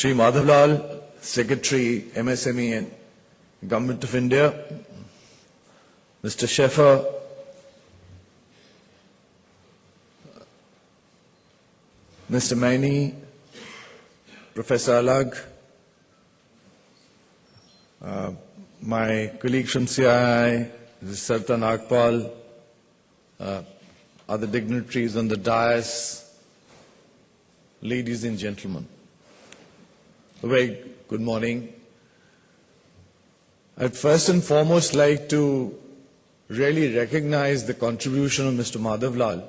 Shri Madhavlal, Secretary, MSME and Government of India, Mr. Sheffer, Mr. Maini, Professor Alag, my colleague from CII, Sartan Agpal, other dignitaries on the dais, ladies and gentlemen. A very good morning. I'd first and foremost like to really recognize the contribution of Mr. Madhavlal,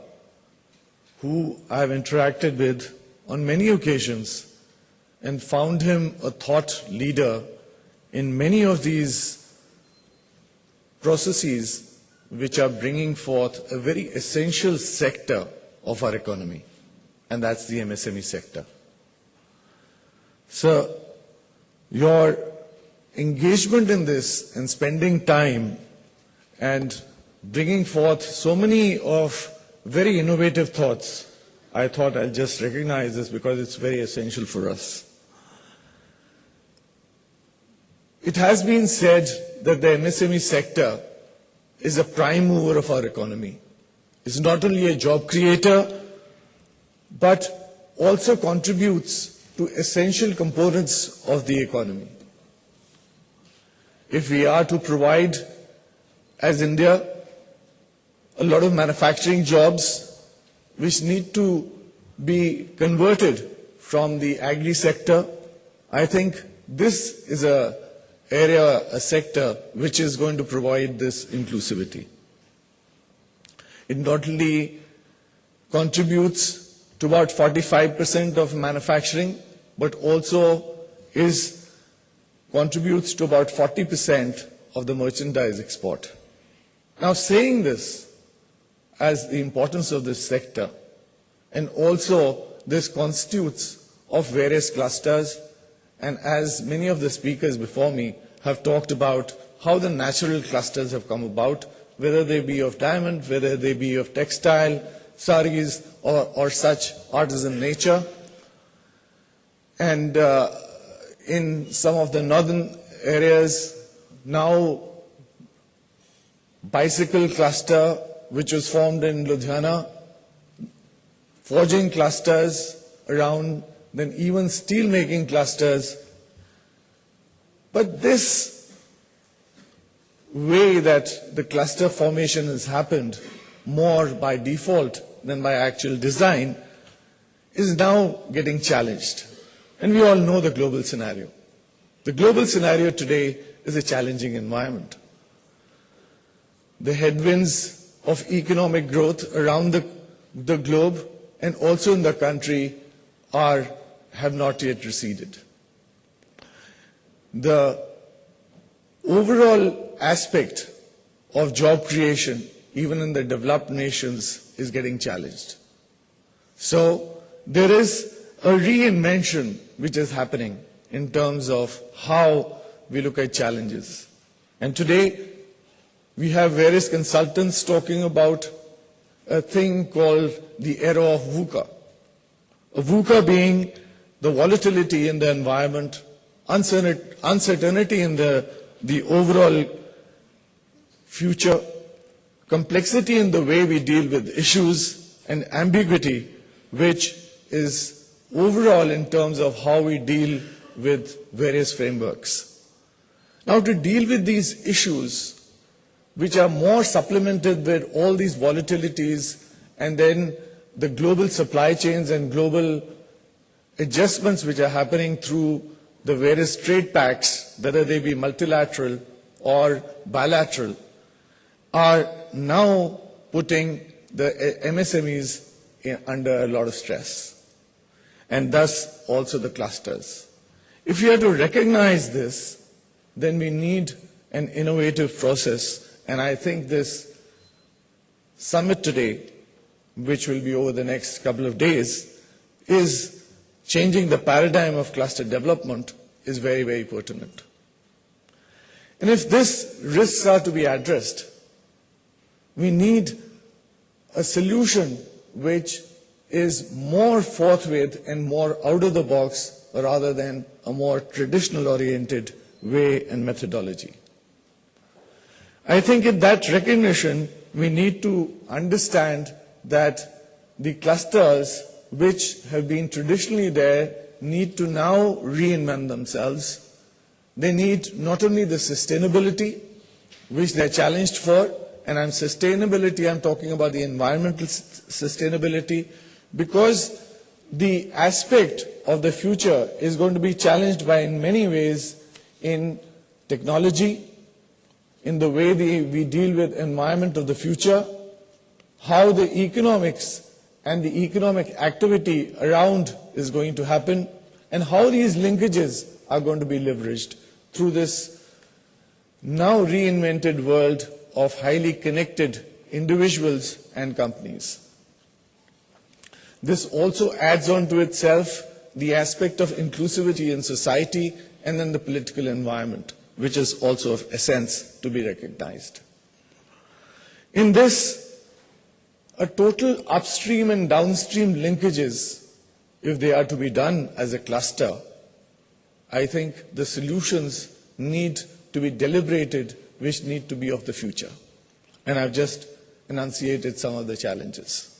who I've interacted with on many occasions and found him a thought leader in many of these processes which are bringing forth a very essential sector of our economy, and that's the MSME sector. So, your engagement in this and spending time and bringing forth so many of very innovative thoughts, I thought I'll just recognize this because it's very essential for us. It has been said that the MSME sector is a prime mover of our economy. It's not only a job creator, but also contributes to essential components of the economy. If we are to provide, as India, a lot of manufacturing jobs which need to be converted from the agri sector, I think this is a sector which is going to provide this inclusivity. It not only contributes to about 45% of manufacturing, but also contributes to about 40% of the merchandise export. Now, saying this as the importance of this sector, and also this constitutes of various clusters, and as many of the speakers before me have talked about how the natural clusters have come about, whether they be of diamond, whether they be of textile, saris, or such artisan nature. And in some of the northern areas, now bicycle cluster, which was formed in Ludhiana, forging clusters around, then even steel making clusters. But this way that the cluster formation has happened more by default than by actual design is now getting challenged. And we all know the global scenario. The global scenario today is a challenging environment. The headwinds of economic growth around the globe and also in the country have not yet receded. The overall aspect of job creation, even in the developed nations, is getting challenged. So there is a reinvention which is happening in terms of how we look at challenges. And today, we have various consultants talking about a thing called the era of VUCA. VUCA being the volatility in the environment, uncertainty in the overall future, complexity in the way we deal with issues, and ambiguity, which is overall in terms of how we deal with various frameworks. Now, to deal with these issues, which are more supplemented with all these volatilities and then the global supply chains and global adjustments which are happening through the various trade pacts, whether they be multilateral or bilateral, are now putting the MSMEs under a lot of stress, and thus also the clusters. If we are to recognize this, then we need an innovative process, and I think this summit today, which will be over the next couple of days, is changing the paradigm of cluster development, is very, very pertinent. And if these risks are to be addressed, we need a solution which is more forthwith and more out of the box rather than a more traditional oriented way and methodology. I think in that recognition, we need to understand that the clusters which have been traditionally there need to now reinvent themselves. They need not only the sustainability, which they're challenged for, and sustainability, I'm talking about the environmental sustainability, because the aspect of the future is going to be challenged by, in many ways, in technology, in the way we deal with environment of the future, how the economics and the economic activity around is going to happen, and how these linkages are going to be leveraged through this now reinvented world of highly connected individuals and companies. This also adds on to itself the aspect of inclusivity in society and then the political environment, which is also of essence to be recognized. In this, a total upstream and downstream linkages, if they are to be done as a cluster, I think the solutions need to be deliberated, which need to be of the future. And I've just enunciated some of the challenges.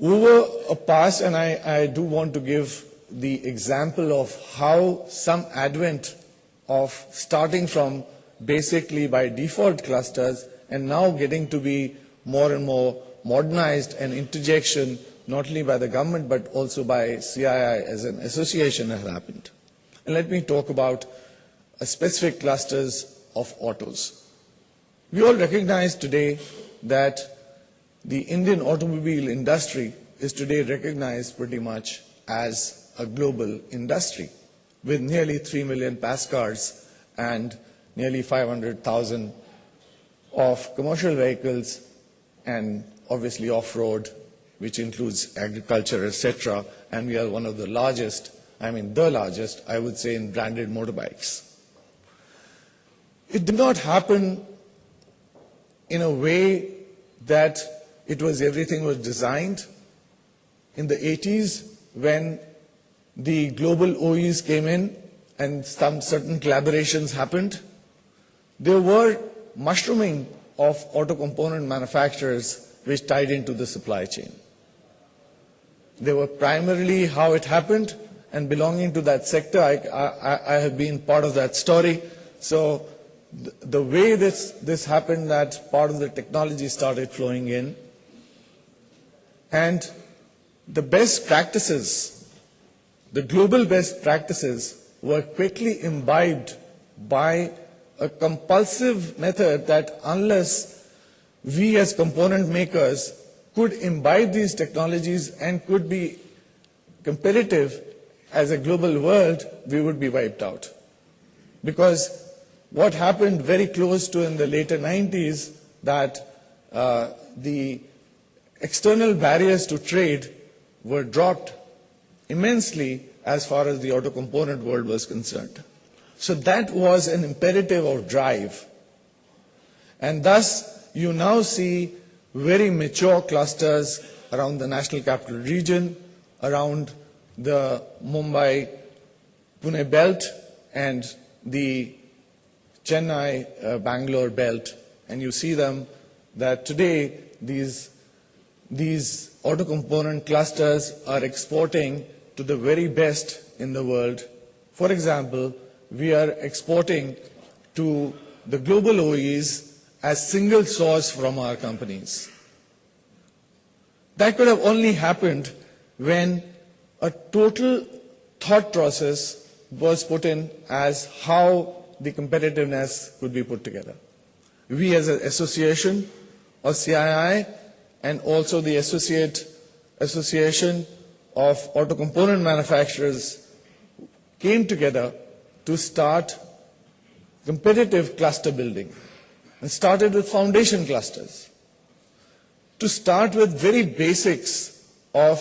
Over a past, and I do want to give the example of how some advent of starting from basically by default clusters and now getting to be more and more modernized and interjection not only by the government but also by CII as an association has happened. And let me talk about specific clusters of autos. We all recognize today that the Indian automobile industry is today recognized pretty much as a global industry with nearly 3 million pass cars and nearly 500,000 of commercial vehicles and obviously off-road, which includes agriculture, etc. And we are one of the largest, the largest, I would say, in branded motorbikes. It did not happen in a way that everything was designed. In the 80s, when the global OEs came in and some certain collaborations happened, there were mushrooming of auto component manufacturers which tied into the supply chain. They were primarily how it happened, and belonging to that sector, I have been part of that story. So the way this happened, that part of the technology started flowing in, and the best practices, the global best practices, were quickly imbibed by a compulsive method that unless we as component makers could imbibe these technologies and could be competitive as a global world, we would be wiped out. Because what happened very close to in the later 90s, that the external barriers to trade were dropped immensely as far as the auto component world was concerned. So that was an imperative of drive. And thus, you now see very mature clusters around the National Capital Region, around the Mumbai-Pune belt and the Chennai-Bangalore belt. And you see them that today these auto component clusters are exporting to the very best in the world. For example, we are exporting to the global OEs as single source from our companies. That could have only happened when a total thought process was put in as how the competitiveness could be put together. We as an association of CII and also the Association of Auto Component Manufacturers came together to start competitive cluster building, and started with foundation clusters, to start with very basics of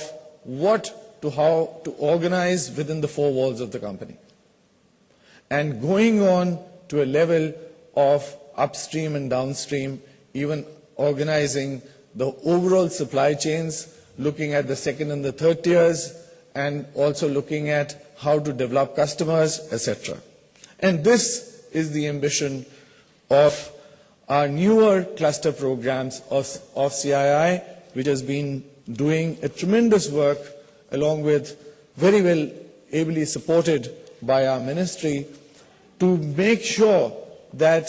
how to organize within the four walls of the company, and going on to a level of upstream and downstream, even organizing the overall supply chains, looking at the second and the third tiers, and also looking at how to develop customers, etc. And this is the ambition of our newer cluster programs of CII, which has been doing a tremendous work along with very well ably supported by our ministry to make sure that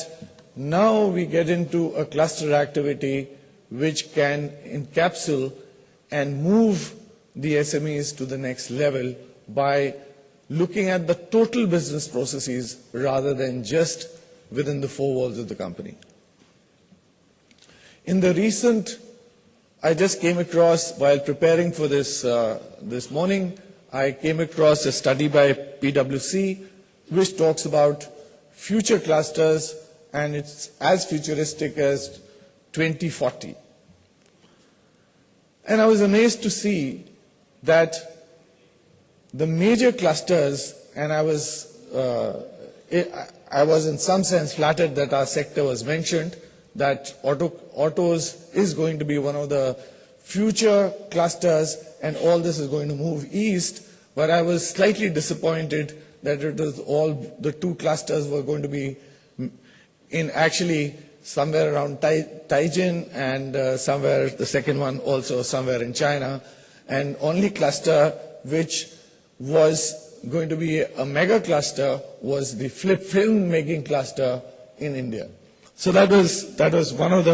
now we get into a cluster activity which can encapsulate and move the SMEs to the next level by looking at the total business processes rather than just within the four walls of the company. In the recent, I just came across, while preparing for this this morning, I came across a study by PwC which talks about future clusters, and it's as futuristic as 2040. And I was amazed to see that the major clusters, and I was in some sense flattered that our sector was mentioned, that autos is going to be one of the future clusters and all this is going to move east, but I was slightly disappointed that it was all the two clusters were going to be in actually somewhere around Tianjin and somewhere the second one also somewhere in China, and only cluster which was going to be a mega cluster was the film making cluster in India. So that was one of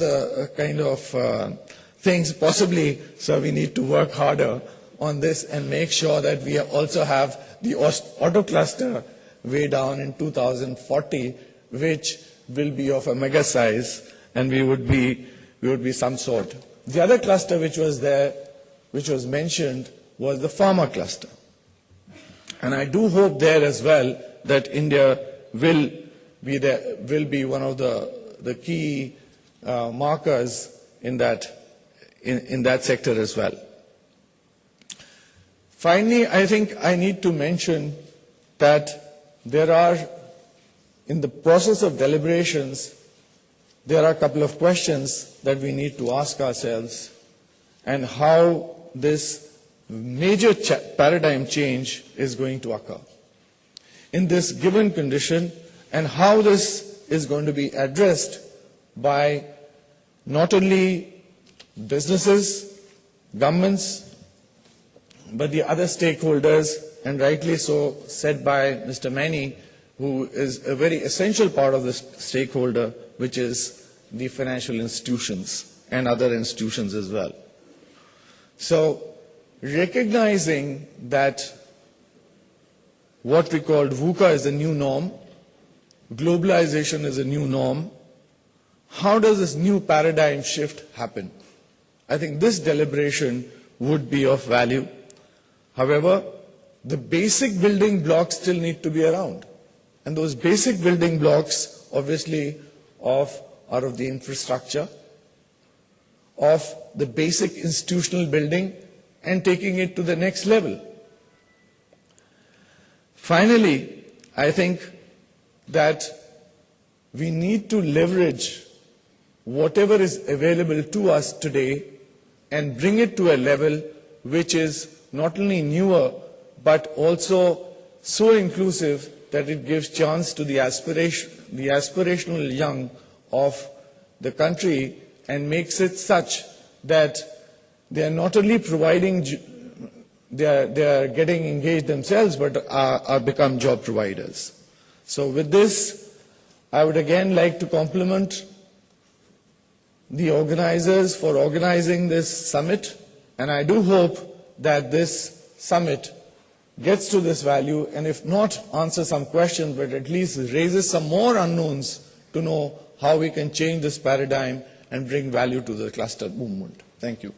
the kind of things possibly. So we need to work harder on this and make sure that we also have the auto cluster way down in 2040, which will be of a mega size, and we would be some sort. The other cluster which was there, which was mentioned, was the pharma cluster. And I do hope there as well that India will be one of the key markers in that sector as well. Finally, I think I need to mention that there are, in the process of deliberations, there are a couple of questions that we need to ask ourselves, and how this major paradigm change is going to occur in this given condition, and how this is going to be addressed by not only businesses, governments, but the other stakeholders, and rightly so said by Mr. Maini, who is a very essential part of this stakeholder, which is the financial institutions and other institutions as well. So, recognizing that what we call VUCA is the new norm, globalization is a new norm, how does this new paradigm shift happen? I think this deliberation would be of value. However, the basic building blocks still need to be around. And those basic building blocks, obviously, are of the infrastructure, of the basic institutional building, and taking it to the next level. Finally, I think that we need to leverage whatever is available to us today and bring it to a level which is not only newer but also so inclusive that it gives chance to the aspirational young of the country and makes it such that they are not only providing, they are getting engaged themselves, but are become job providers. So with this, I would again like to compliment the organizers for organizing this summit, and I do hope that this summit gets to this value, and if not answer some questions, but at least raises some more unknowns to know how we can change this paradigm and bring value to the cluster movement. Thank you.